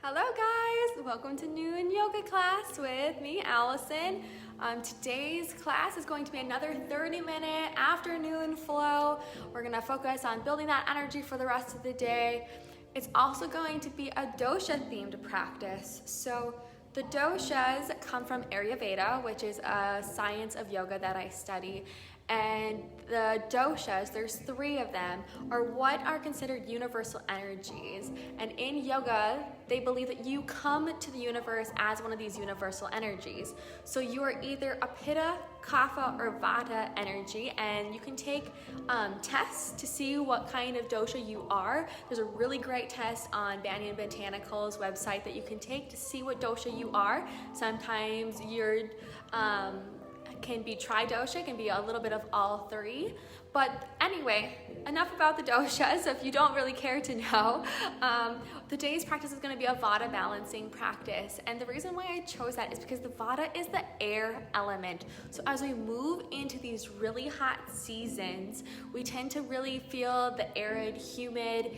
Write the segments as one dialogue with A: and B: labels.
A: Hello guys, welcome to Noon Yoga class with me, Allison. Today's class is going to be another 30-minute afternoon flow. We're gonna focus on building that energy for the rest of the day. It's also going to be a dosha themed practice. So the doshas come from Ayurveda, which is a science of yoga that I study. And the doshas, there's 3 of them, are what are considered universal energies. And in yoga, they believe that you come to the universe as one of these universal energies. So you are either a pitta, kapha, or vata energy, and you can take tests to see what kind of dosha you are. There's a really great test on Banyan Botanical's website that you can take to see what dosha you are. Sometimes you're can be tridosha, can be a little bit of all 3. But anyway, enough about the doshas if you don't really care to know. Today's practice is going to be a vata balancing practice. And the reason why I chose that is because the vata is the air element. So as we move into these really hot seasons, we tend to really feel the arid, humid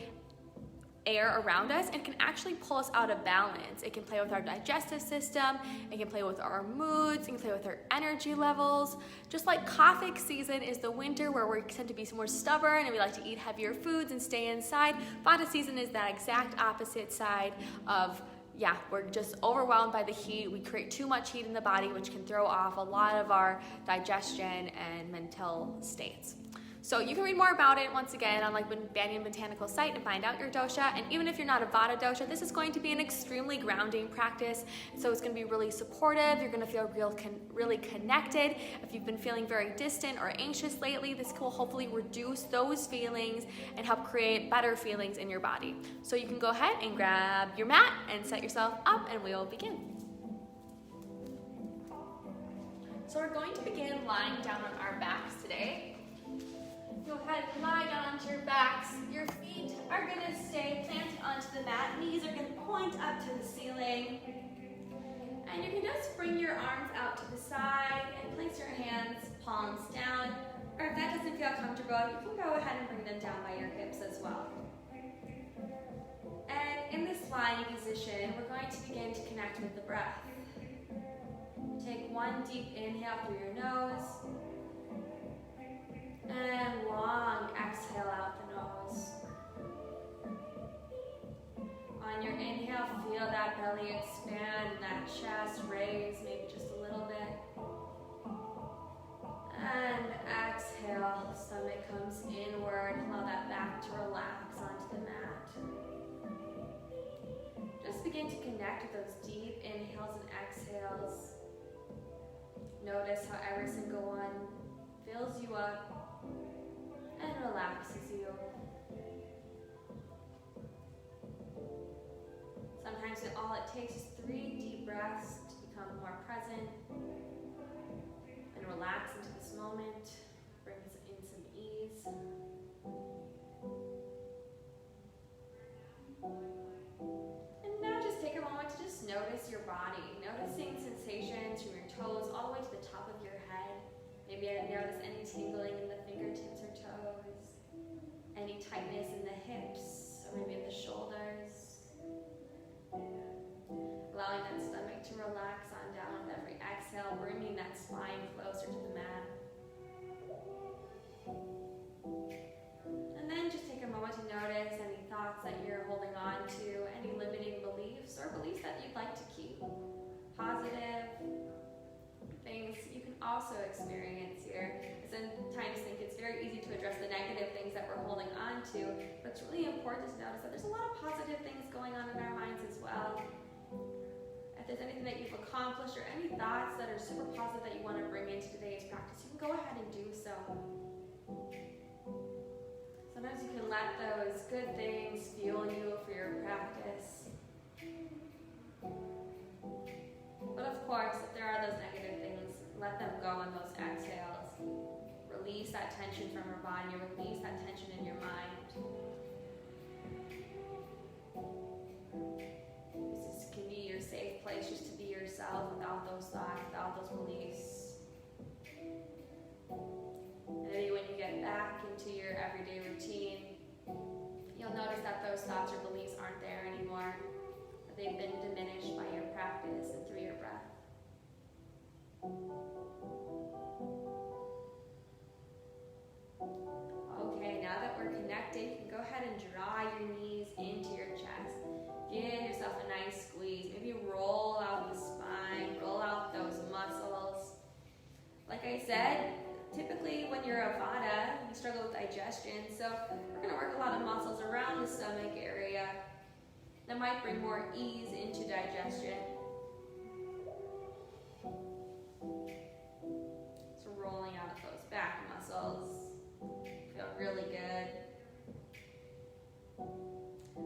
A: air around us and can actually pull us out of balance. It can play with our digestive system, it can play with our moods, it can play with our energy levels. Just like Kaphic season is the winter where we tend to be more stubborn and we like to eat heavier foods and stay inside, Vata season is that exact opposite side of we're just overwhelmed by the heat. We create too much heat in the body, which can throw off a lot of our digestion and mental states. So you can read more about it once again on Banyan Botanical site and find out your dosha. And even if you're not a vata dosha, this is going to be an extremely grounding practice. So it's going to be really supportive. You're going to feel really connected. If you've been feeling very distant or anxious lately, this will hopefully reduce those feelings and help create better feelings in your body. So you can go ahead and grab your mat and set yourself up and we will begin. So we're going to begin lying down on our backs today. Go ahead and lie down onto your backs. Your feet are going to stay planted onto the mat. Knees are going to point up to the ceiling. And you can just bring your arms out to the side and place your hands, palms down. Or if that doesn't feel comfortable, you can go ahead and bring them down by your hips as well. And in this lying position, we're going to begin to connect with the breath. Take one deep inhale through your nose. And long exhale out the nose. On your inhale, feel that belly expand and that chest raise, maybe just a little bit. And exhale, the stomach comes inward. Allow that back to relax onto the mat. Just begin to connect with those deep inhales and exhales. Notice how every single one fills you up and relaxes you. Sometimes all it takes is 3 deep breaths to become more present and relax into this moment. Bring in some ease. And now just take a moment to just notice your body, noticing sensations from your toes all the way to the top of your head. Maybe I notice any tingling in the fingertips or toes, any tightness in the hips, or maybe in the shoulders. Allowing that stomach to relax on down with every exhale, bringing that spine closer to the mat. And then just take a moment to notice any thoughts that you're holding on to, any limiting beliefs or beliefs that you'd like to keep. Positive things you can also experience here. Sometimes think it's very easy to address the negative things that we're holding on to, but it's really important to notice that there's a lot of positive things going on in our minds as well. If there's anything that you've accomplished or any thoughts that are super positive that you want to bring into today's practice, you can go ahead and do so. Sometimes you can let those good things fuel you for your practice. But of course, if there are those negative things, let them go on those exhales. Release that tension from your body, release that tension in your mind. This can be your safe place just to be yourself without those thoughts, without those beliefs. And maybe when you get back into your everyday routine, you'll notice that those thoughts or beliefs aren't there anymore. they've been diminished by your practice and through your breath. Okay, now that we're connected, you can go ahead and draw your knees into your chest. Give yourself a nice squeeze. Maybe roll out the spine, roll out those muscles. Like I said, typically when you're a Vata, you struggle with digestion, so we're going to work a lot of muscles around the stomach area that might bring more ease into digestion. So rolling out of those back muscles. Feel really good.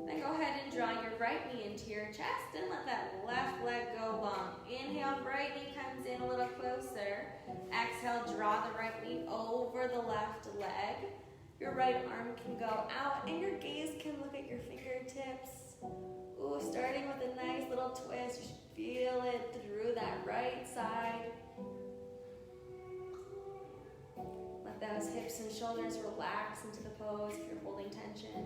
A: Then go ahead and draw your right knee into your chest and let that left leg go long. Inhale, right knee comes in a little closer. Exhale, draw the right knee over the left leg. Your right arm can go out and your gaze can look at your fingertips. Ooh, starting with a nice little twist. You should feel it through that right side. Let those hips and shoulders relax into the pose if you're holding tension.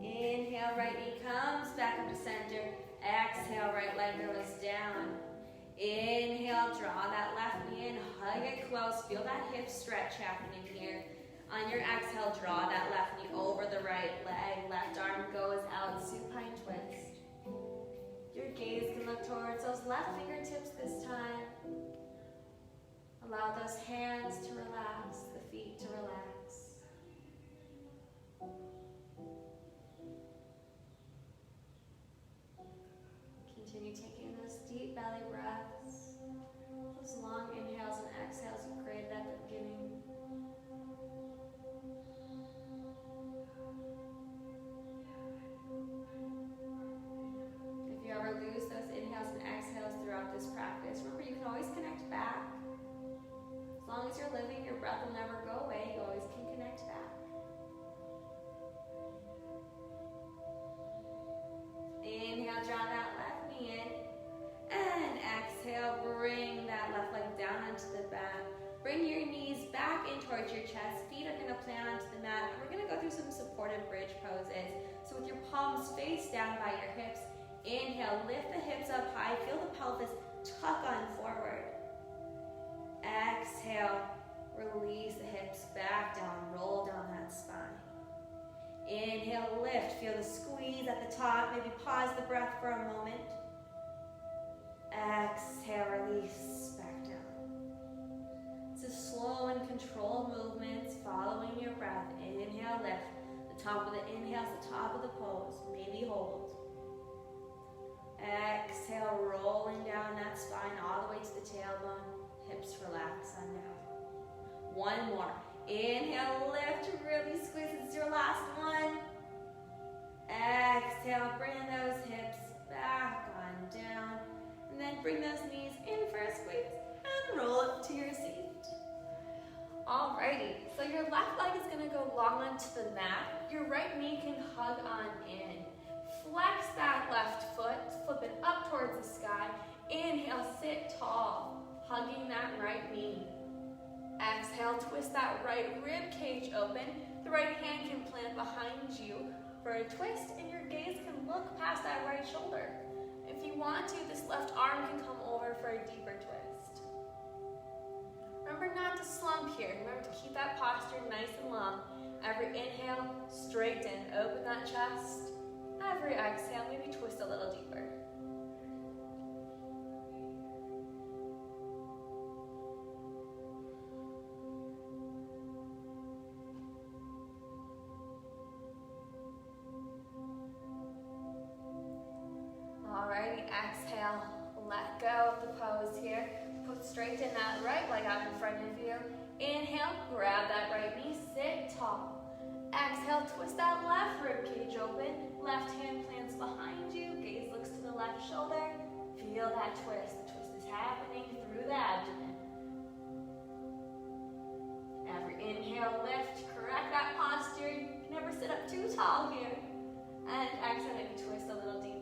A: Inhale, right knee comes back up to center. Exhale, right leg goes down. Inhale, draw that left knee in, hug it close. Feel that hip stretch happening here. On your exhale, draw that left knee over the right leg. Left arm goes out, supine twist. Your gaze can look towards those left fingertips this time. Allow those hands to relax, the feet to relax. Continue taking those deep belly breaths, those long inhales and exhales you created at the beginning. If you ever lose those inhales and exhales throughout this practice, remember you can always connect back. As long as you're living, your breath will never go away. You always can connect back. Inhale, draw that left knee in. And exhale, bring that left leg down onto the mat. Bring your knees back in towards your chest. Feet are going to plant onto the mat. And we're going to go through some supportive bridge poses. So with your palms face down by your hips, inhale, lift the hips up high. Feel the pelvis tuck on forward. Exhale, release the hips back down, roll down that spine. Inhale, lift, feel the squeeze at the top, maybe pause the breath for a moment. Exhale, release back down. It's a slow and controlled movements following your breath. Inhale, lift. The top of the inhale is the top of the pose, maybe hold. Exhale, rolling down that spine all the way to the tailbone. Hips relax on down. One more. Inhale, lift, really squeeze. It's your last one. Exhale, bring those hips back on down. And then bring those knees in for a squeeze and roll up to your seat. Alrighty, so your left leg is going to go long onto the mat. Your right knee can hug on in. Flex that left foot, flip it up towards the sky. Inhale, sit tall, hugging that right knee. Exhale, twist that right rib cage open. The right hand can plant behind you for a twist, and your gaze can look past that right shoulder. If you want to, this left arm can come over for a deeper twist. Remember not to slump here. Remember to keep that posture nice and long. Every inhale, straighten, open that chest. Every exhale, maybe twist a little deeper. Alrighty, exhale, let go of the pose here. Straighten that right leg out in front of you. Inhale, grab that right knee, sit tall. Exhale, twist that left rib cage open. Left hand plants behind you, gaze looks to the left shoulder. Feel that twist. The twist is happening through the abdomen. Every inhale, lift, correct that posture. You can never sit up too tall here. And exhale, maybe twist a little deeper.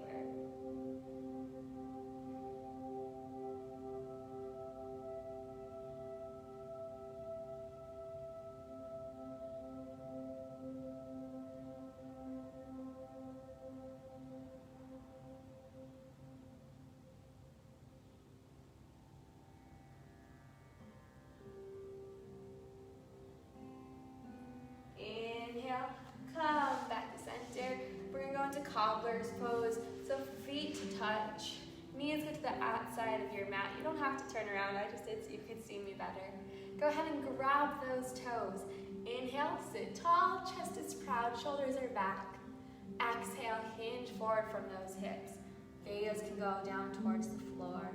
A: touch. Knees get to the outside of your mat. You don't have to turn around. I just did so you could see me better. Go ahead and grab those toes. Inhale, sit tall, chest is proud, shoulders are back. Exhale, hinge forward from those hips. Gaze can go down towards the floor.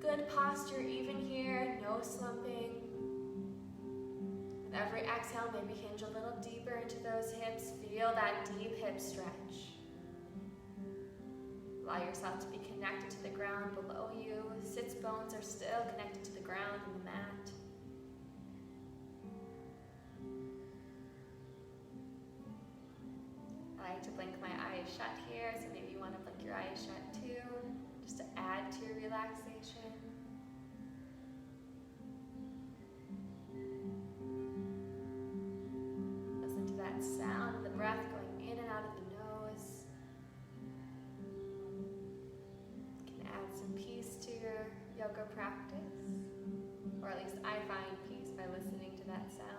A: Good posture even here, no slumping. With every exhale, maybe hinge a little deeper into those hips. Feel that deep hip stretch. Allow yourself to be connected to the ground below you. Sits bones are still connected to the ground and the mat. I like to blink my eyes shut here, so maybe you want to blink your eyes shut too, just to add to your relaxation. Listen to that sound of the breath going in and out of the nose. You can add some peace to your yoga practice, or at least I find peace by listening to that sound.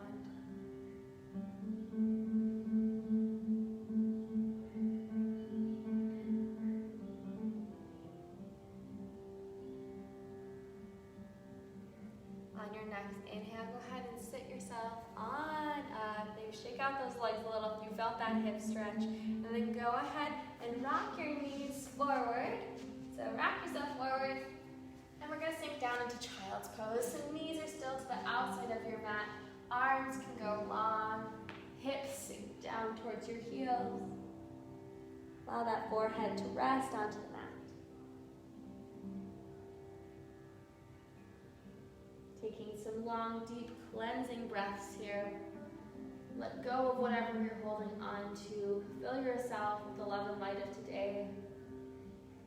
A: On your next inhale, go ahead and sit yourself on up. Maybe shake out those legs a little if you felt that hip stretch. And then go ahead and rock your knees forward. So rock yourself forward. And we're going to sink down into child's pose. So knees are still to the outside of your mat. Arms can go long. Hips sink down towards your heels. Allow that forehead to rest onto the mat. Taking some long, deep cleansing breaths here. Let go of whatever you're holding on to. Fill yourself with the love and light of today.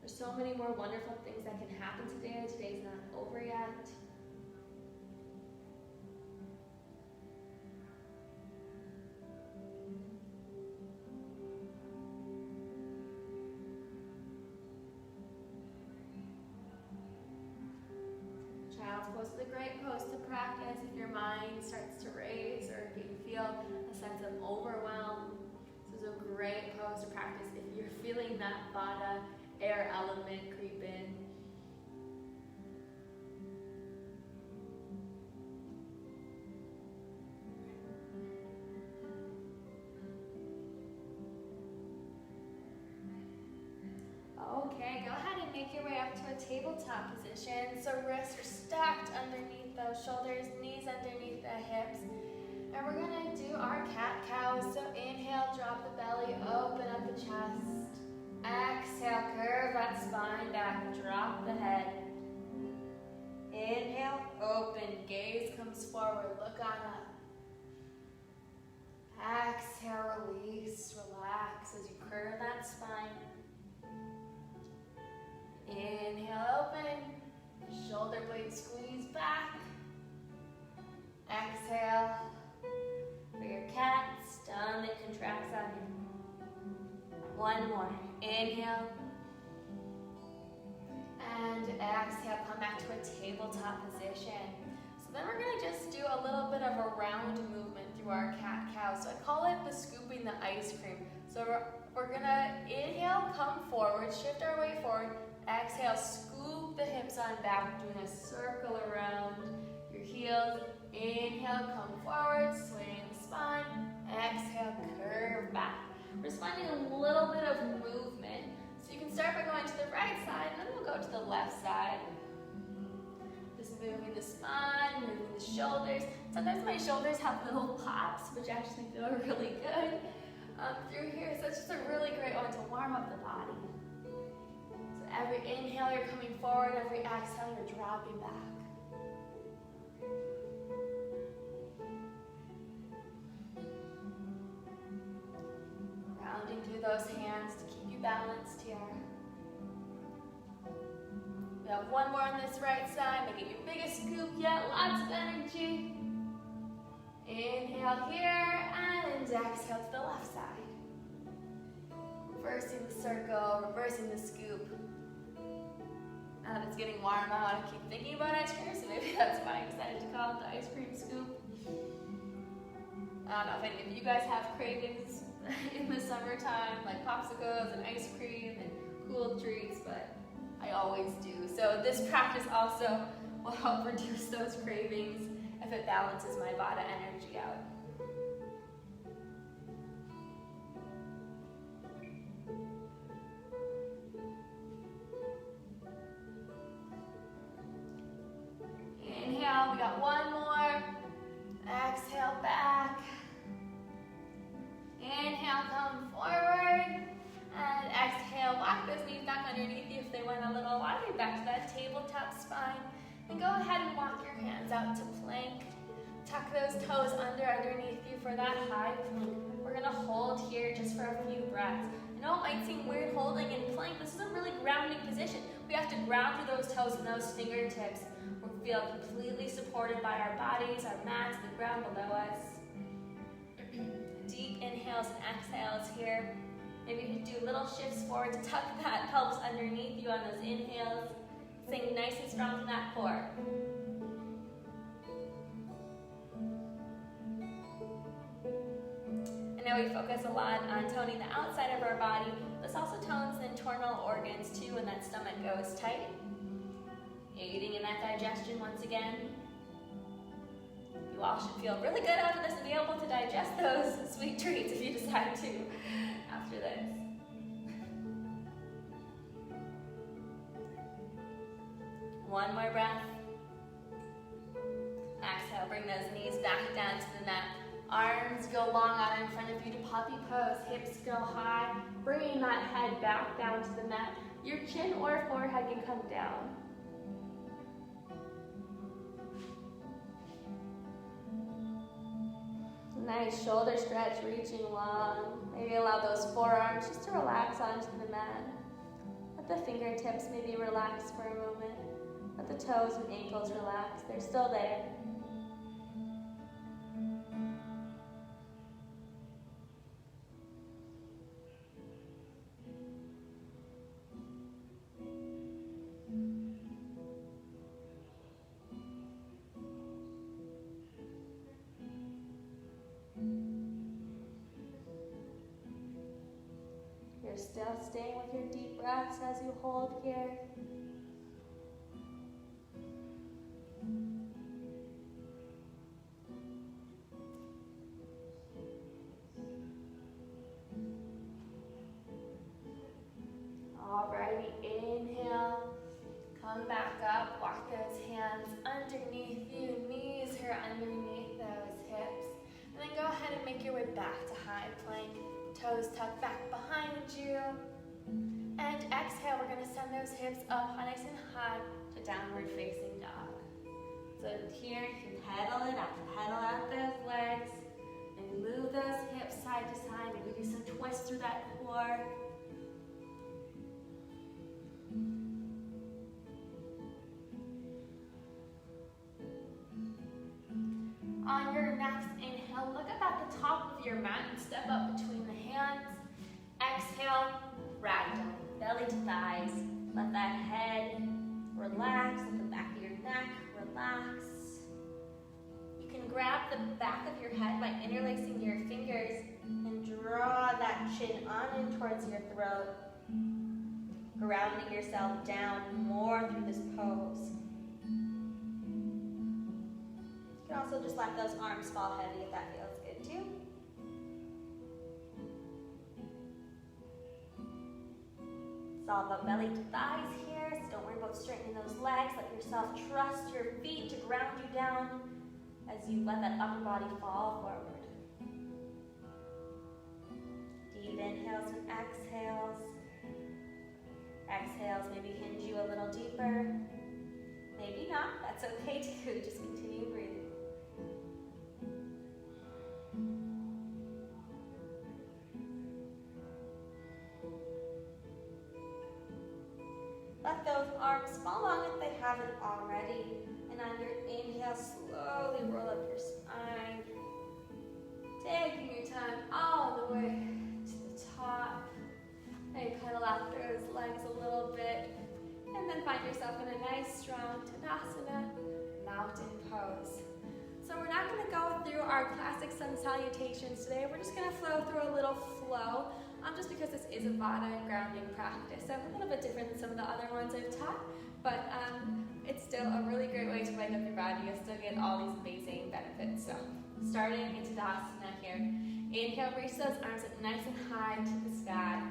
A: There's so many more wonderful things that can happen today. Today's not over yet. Child's pose is a great pose to practice if your mind starts to race or if you feel a sense of overwhelm. This is a great pose to practice if you're feeling that Vata air element creep in. Okay, go ahead and make your way up to a tabletop position. So wrists are stacked underneath those shoulders, knees underneath the hips. And we're gonna do our cat-cow. So inhale, drop the belly, open up the chest. Exhale, curve that spine back, drop the head. Inhale, open, gaze comes forward, look on up. Exhale, release, relax as you curve that spine. Inhale, open, shoulder blades squeeze back. Exhale, for your cat, stomach contracts on you. One more, inhale. And exhale, come back to a tabletop position. So then we're gonna just do a little bit of a round movement through our cat-cow. So I call it the scooping the ice cream. So we're gonna inhale, come forward, shift our way forward. Exhale, scoop the hips on back, doing a circle around your heels. Inhale, come forward, swing the spine. Exhale, curve back. We're just finding a little bit of movement. So you can start by going to the right side, and then we'll go to the left side. Just moving the spine, moving the shoulders. Sometimes my shoulders have little pops, which actually feel really good through here. So it's just a really great one to warm up the body. Every inhale, you're coming forward. Every exhale, you're dropping back. Rounding through those hands to keep you balanced here. We have one more on this right side. Make it your biggest scoop yet. Lots of energy. Inhale here and exhale to the left side. Reversing the circle, reversing the scoop. Now that it's getting warm out, I keep thinking about ice cream, so maybe that's why I decided to call it the ice cream scoop. I don't know if any of you guys have cravings in the summertime, like popsicles and ice cream and cool treats, but I always do. So this practice also will help reduce those cravings if it balances my Vata energy out. Inhale, we got one more. Exhale, back. Inhale, come forward. And exhale, walk those knees back underneath you if they went a little wider, back to that tabletop spine. And go ahead and walk your hands out to plank. Tuck those toes underneath you for that high plank. We're gonna hold here just for a few breaths. I know it might seem weird holding in plank. This is a really grounding position. We have to ground through those toes and those fingertips. We feel completely supported by our bodies, our mats, the ground below us. Deep inhales and exhales here. Maybe you can do little shifts forward to tuck that pelvis underneath you on those inhales. Staying nice and strong in that core. I know we focus a lot on toning the outside of our body. This also tones the internal organs too when that stomach goes tight. Aiding in that digestion once again. You all should feel really good after this and be able to digest those sweet treats if you decide to after this. One more breath. Exhale, bring those knees back down to the mat. Arms go long out in front of you to puppy pose. Hips go high. Bringing that head back down to the mat. Your chin or forehead can come down. Nice shoulder stretch, reaching long. Maybe allow those forearms just to relax onto the mat. Let the fingertips maybe relax for a moment. Let the toes and ankles relax. They're still there. You're still staying with your deep breaths as you hold here. Alrighty, inhale, come back up, walk those hands underneath you, knees here underneath those hips, and then go ahead and make your way back to high plank, toes tucked back behind you, and exhale, we're going to send those hips up nice and high to downward facing dog. So here you can pedal out those legs, and move those hips side to side, maybe do some twists through that core. On your next inhale, look up at the top of your mat and step up between the hands. Exhale, ragdoll, belly to thighs. Let that head relax, let the back of your neck relax. You can grab the back of your head by interlacing your fingers and draw that chin on in towards your throat, grounding yourself down more through this pose. You can also just let those arms fall heavy if that feels good too. It's all about belly to thighs here, so don't worry about straightening those legs. Let yourself trust your feet to ground you down as you let that upper body fall forward. Deep inhales and exhales. Exhales maybe hinge you a little deeper. Maybe not, that's okay too, just continue breathing. Let those arms fall long if they haven't already. And on your inhale, slowly roll up your spine. Taking your time all the way to the top. And pedal out those legs a little bit. And then find yourself in a nice, strong Tadasana mountain pose. So we're not going to go through our classic sun salutations today. We're just gonna flow through a little flow, just because this is a Vata grounding practice. So a little bit different than some of the other ones I've taught, but it's still a really great way to wake up your body. You'll still get all these amazing benefits. So starting into Tadasana here. Inhale, reach those arms up nice and high to the sky.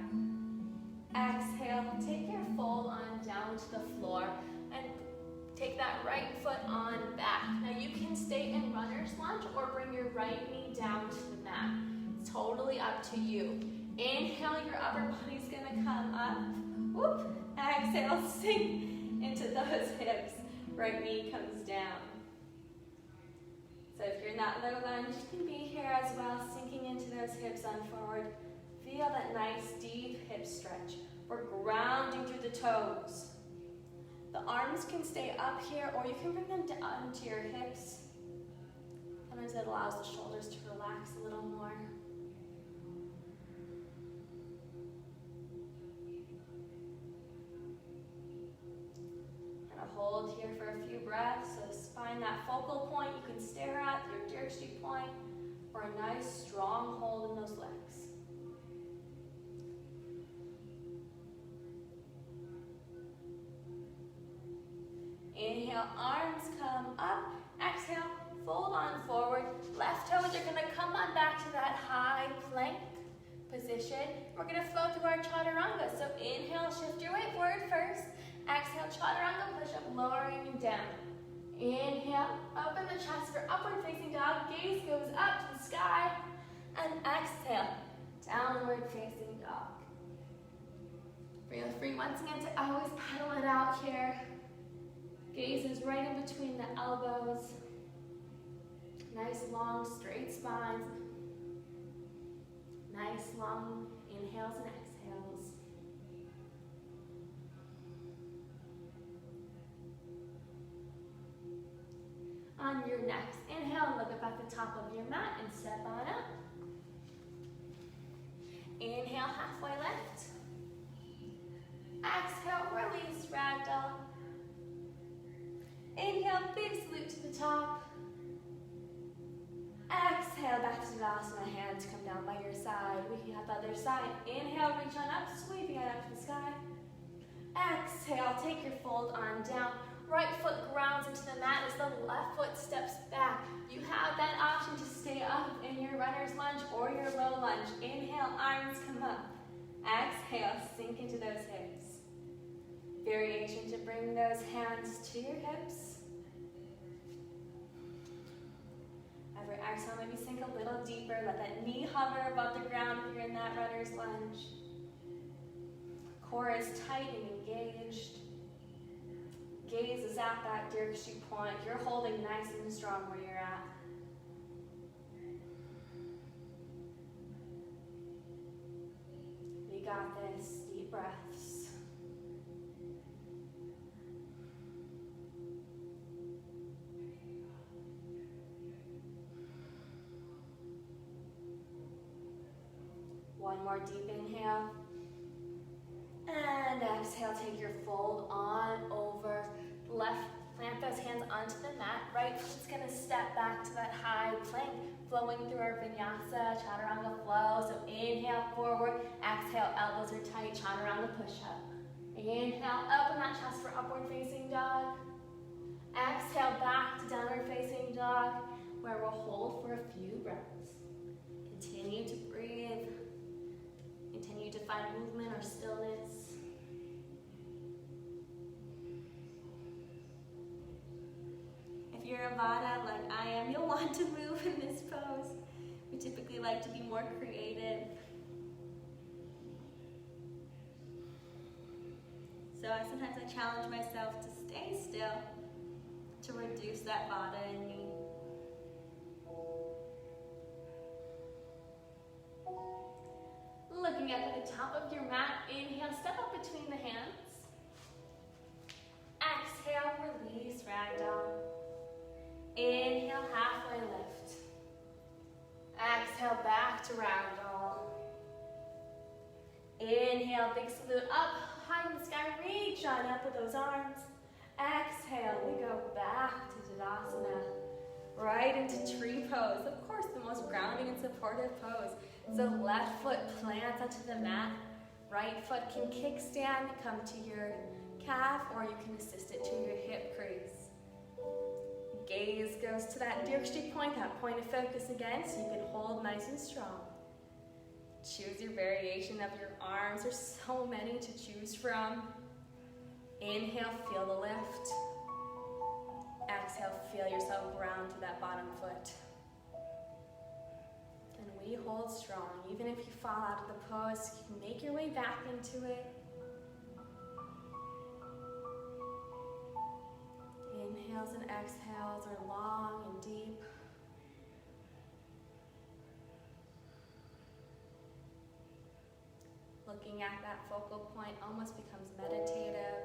A: Exhale, take your fold on down to the floor and take that right foot on back. Now you can stay in runner's lunge or bring your right knee down to the mat. It's totally up to you. Inhale, your upper body's gonna come up. Whoop. Exhale, sink into those hips. Right knee comes down. So if you're in that low lunge, you can be here as well, sinking into those hips on forward. Feel that nice deep hip stretch. We're grounding through the toes. The arms can stay up here, or you can bring them down to your hips. Sometimes it allows the shoulders to relax a little more. And hold here for a few breaths. So find that focal point you can stare at, your Dirkstreet point, or a nice strong hold in those legs. Inhale, arms come up. Exhale, fold on forward. Left toes are gonna come on back to that high plank position. We're gonna flow through our chaturanga. So inhale, shift your weight forward first. Exhale, chaturanga, push up, lowering down. Inhale, open the chest for upward facing dog. Gaze goes up to the sky. And exhale, downward facing dog. Feel free once again to always pedal it out here. Gaze is right in between the elbows. Nice long straight spines. Nice long inhales and exhales. On your next inhale, look up at the top of your mat and step on up. Inhale, halfway lift. Exhale, release, ragdoll. Inhale, big salute to the top. Exhale, back to Tadasana. Hands come down by your side. We can have the other side. Inhale, reach on up, sweeping it up to the sky. Exhale, take your fold on down. Right foot grounds into the mat as the left foot steps back. You have that option to stay up in your runner's lunge or your low lunge. Inhale, arms come up. Exhale, sink into those hips. Variation to bring those hands to your hips. Every exhale, maybe sink a little deeper. Let that knee hover above the ground if you're in that runner's lunge. Core is tight and engaged. Gaze is at that Dirkstreet point. You're holding nice and strong where you're at. We got this. Deep breaths. One more deep inhale. And exhale, take your fold on over. Left, plant those hands onto the mat. Right foot's gonna step back to that high plank, flowing through our vinyasa, chaturanga flow. So inhale, forward. Exhale, elbows are tight, chaturanga push-up. Inhale, open that chest for upward facing dog. Exhale, back to downward facing dog, where we'll hold for a few breaths. Continue to breathe. Continue to find movement or stillness. If you're a Vata like I am, you'll want to move in this pose. We typically like to be more creative. So sometimes I challenge myself to stay still, to reduce that Vata in me. Looking up at the top of your mat, inhale, step up between the hands. Exhale, release, ragdoll. Inhale, halfway lift. Exhale, back to ragdoll. Inhale, big salute up, high in the sky, reach on up with those arms. Exhale, we go back to Tadasana. right into tree pose. Of course, the most grounding and supportive pose. So left foot plants onto the mat. Right foot can kickstand, come to your calf, or you can assist it to your hip crease. Gaze goes to that Dirkstreak point, that point of focus again, so you can hold nice and strong. Choose your variation of your arms. There's so many to choose from. Inhale, feel the lift. Exhale, feel yourself ground to that bottom foot. And we hold strong. Even if you fall out of the pose, you can make your way back into it. Inhales and exhales are long and deep. Looking at that focal point almost becomes meditative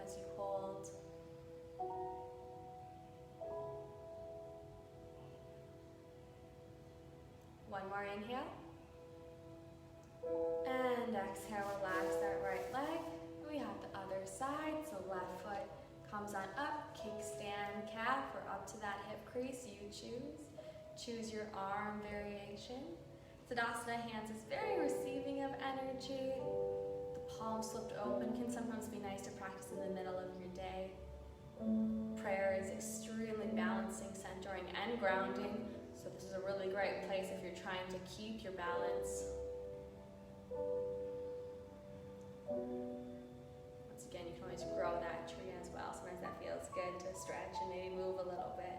A: as you hold. One more inhale. And exhale, relax that right leg. We have the other side, so left foot comes on up, kickstand, calf, or up to that hip crease, you choose. Choose your arm variation. Tadasana hands is very receiving of energy. The palms flipped open can sometimes be nice to practice in the middle of your day. Prayer is extremely balancing, centering, and grounding. So this is a really great place if you're trying to keep your balance. Once again, you can always grow that tree as well. Sometimes that feels good to stretch and maybe move a little bit.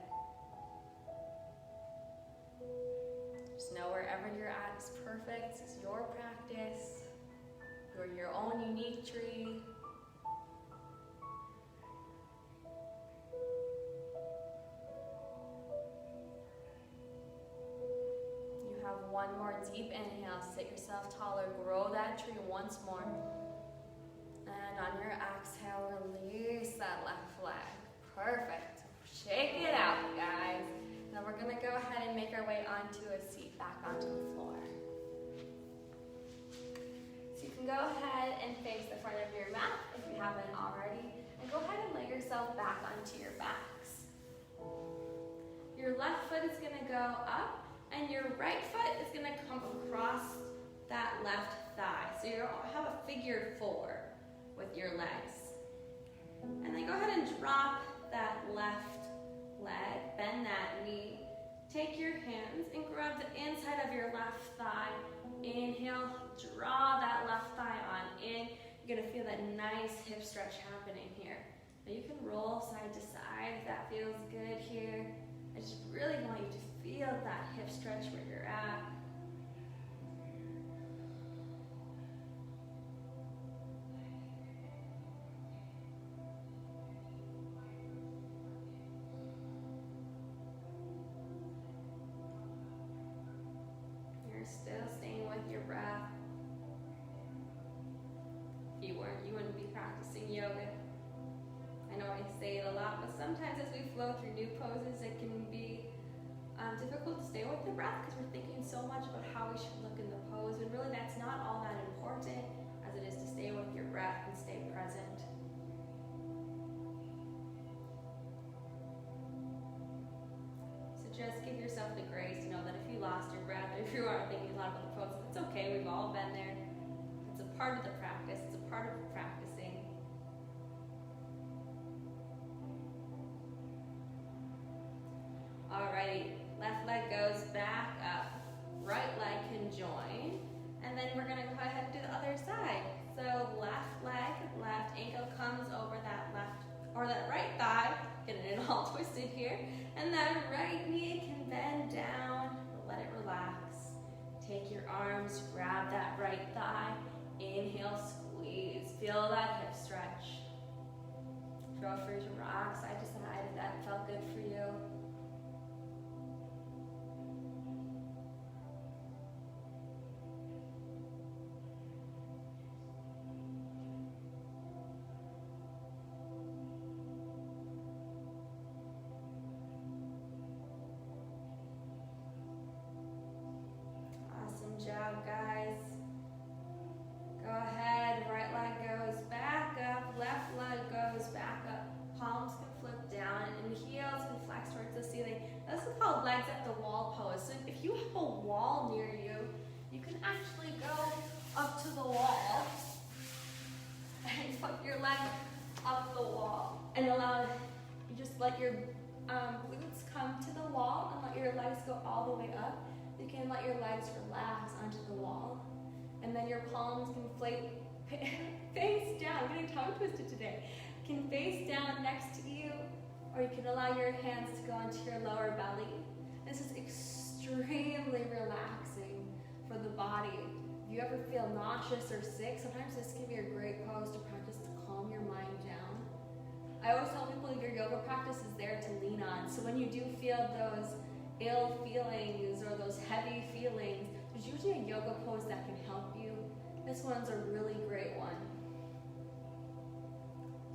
A: Just know wherever you're at is perfect. It's your practice. You're your own unique tree. You have one more deep inhale. Sit yourself taller. Grow that tree once more. And on your exhale, release that left leg. Perfect. Shake it out, guys. Now we're going to go ahead and make our way onto a seat, back onto the floor. So you can go ahead and face the front of your mat if you haven't already, and go ahead and lay yourself back onto your backs. Your left foot is going to go up, and your right foot is going to come across that left thigh. So you have a figure four with your legs. And then go ahead and drop that left leg, bend that knee. Take your hands and grab the inside of your left thigh. Inhale, draw that left thigh on in. You're gonna feel that nice hip stretch happening here. Now you can roll side to side if that feels good here. I just really want you to feel that hip stretch where you're at. Still staying with your breath. If you weren't, you wouldn't be practicing yoga. I know I say it a lot, but sometimes as we flow through new poses, it can be difficult to stay with the breath because we're thinking so much about how we should look in the pose, when really that's not all that important as it is to stay with your breath and stay present. Just give yourself the grace to know that if you lost your breath, or if you are thinking a lot about the pose, it's okay. We've all been there. It's a part of the practice. It's a part of practicing. Alrighty, left leg goes back up. Right leg can join. And then we're going to go ahead and do the other side. So left leg, left ankle comes over that left, or that right thigh. Getting it all twisted here. And that right knee can bend down, let it relax. Take your arms, grab that right thigh. Inhale, squeeze. Feel that hip stretch. Feel free to rock side to side if that felt good for you. Job, guys. Go ahead, right leg goes back up, left leg goes back up. Palms can flip down and heels put your leg up the wall and you just let your glutes come to the wall and let your legs go all the way up. You can let your legs relax onto the wall. And then your palms can face down. I'm getting tongue twisted today. Can face down next to you, or you can allow your hands to go onto your lower belly. This is extremely relaxing for the body. If you ever feel nauseous or sick, sometimes this can be a great pose to practice to calm your mind down. I always tell people your yoga practice is there to lean on. So when you do feel those ill feelings or those heavy feelings, there's usually a yoga pose that can help you. This one's a really great one.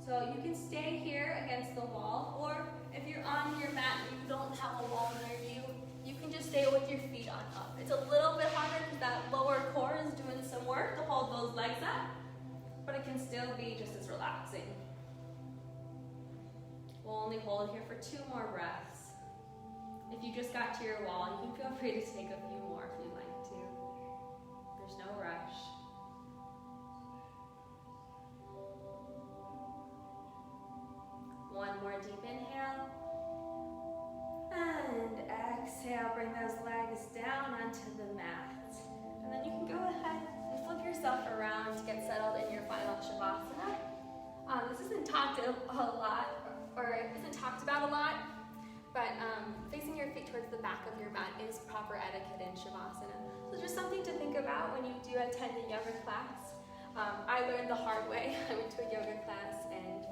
A: So you can stay here against the wall, or if you're on your mat and you don't have a wall near you, you can just stay with your feet on up. It's a little bit harder because that lower core is doing some work to hold those legs up, but it can still be just as relaxing. We'll only hold here for 2 more breaths. If you just got to your wall, you can feel free to take a few more if you'd like to. There's no rush. One more deep inhale. And exhale, bring those legs down onto the mat. And then you can go ahead and flip yourself around to get settled in your final Shavasana. This isn't talked a lot, or it isn't talked about a lot, but facing your feet towards the back of your mat is proper etiquette in Shavasana. So just something to think about when you do attend a yoga class. I learned the hard way. I went to a yoga class and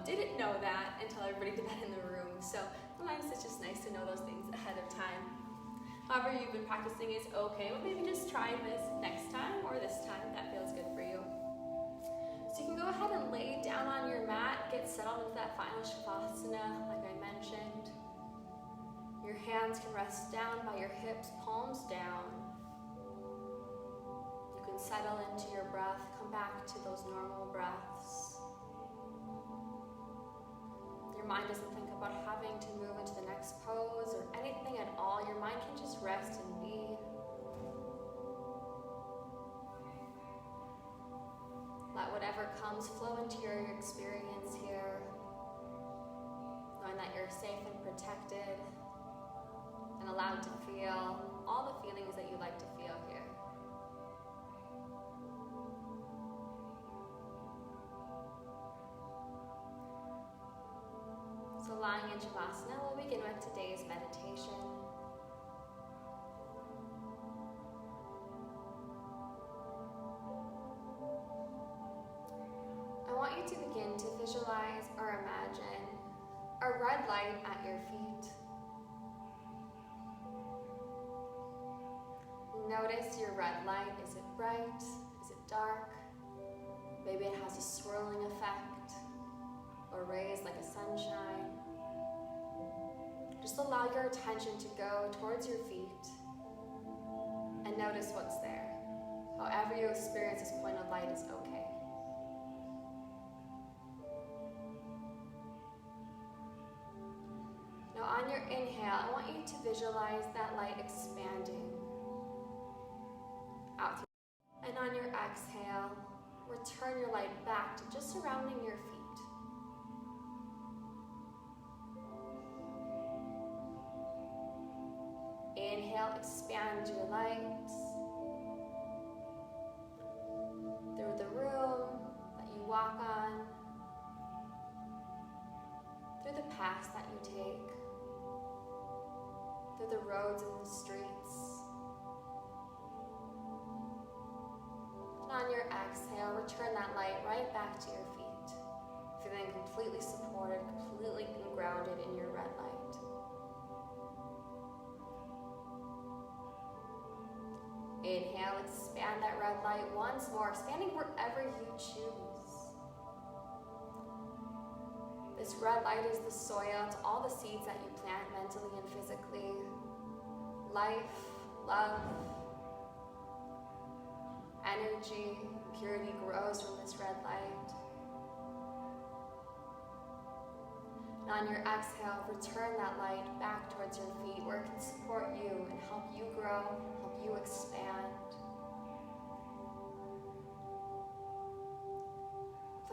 A: didn't know that until everybody did that in the room. So sometimes it's just nice to know those things ahead of time. However you've been practicing is okay, but maybe just try this next time or this time if that feels good for you. So you can go ahead and lay down on your mat, get settled into that final Shavasana like I mentioned. Your hands can rest down by your hips, palms down. You can settle into your breath, come back to those normal breaths. Your mind doesn't think about having to move into the next pose or anything at all. Your mind can just rest and be. Let whatever comes flow into your experience here, knowing that you're safe and protected and allowed to feel all the feelings that you like to feel here. So lying in Shavasana, we'll begin with today's meditation. I want you to begin to visualize or imagine a red light at your feet. Notice your red light. Is it bright? Is it dark? Maybe it has a swirling effect or rays like a sunshine. Just allow your attention to go towards your feet and notice what's there. However you experience this point of light is okay. Now on your inhale, I want you to visualize that light expanding out through. And on your exhale, return your light back to just surrounding your feet. Inhale, expand your light through the room that you walk on, through the paths that you take, through the roads and the streets. And on your exhale, return that light right back to your feet, feeling completely supported, completely grounded in your red light. Inhale, expand that red light once more, expanding wherever you choose. This red light is the soil to all the seeds that you plant mentally and physically. Life, love, energy, purity grows from this red light. And on your exhale, return that light back towards your feet where it can support you and help you grow, help you expand.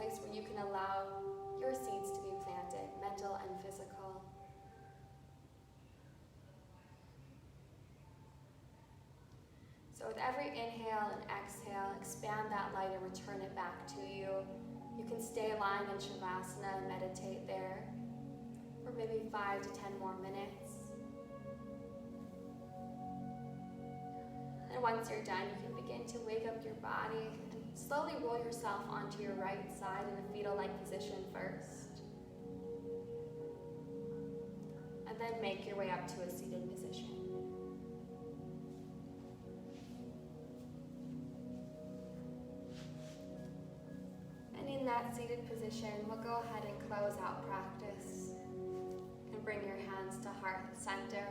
A: Place place where you can allow your seeds to be planted, mental and physical. So with every inhale and exhale, expand that light and return it back to you. You can stay lying in Shavasana and meditate there for maybe 5 to 10 more minutes. And once you're done, you can begin to wake up your body and slowly roll yourself onto your right side in a fetal-like position first. And then make your way up to a seated position. And in that seated position, we'll go ahead and close out practice and bring your hands to heart center.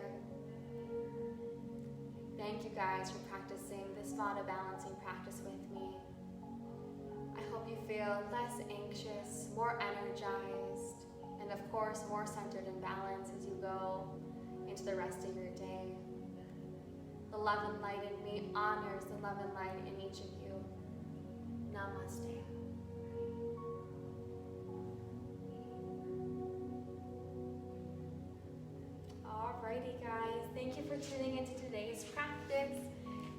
A: Thank you guys for practicing this Vata balancing practice with me. I hope you feel less anxious, more energized, and of course more centered and balanced as you go into the rest of your day. The love and light in me honors the love and light in each of you. Namaste. Alrighty guys, thank you for tuning into today's practice.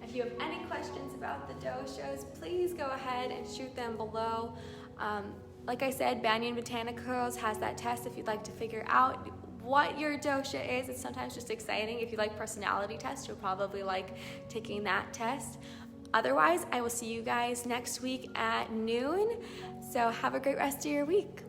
A: If you have any questions about the doshas, please go ahead and shoot them below. Like I said, Banyan Botanicals has that test if you'd like to figure out what your dosha is. It's sometimes just exciting. If you like personality tests, you'll probably like taking that test. Otherwise, I will see you guys next week at noon. So have a great rest of your week.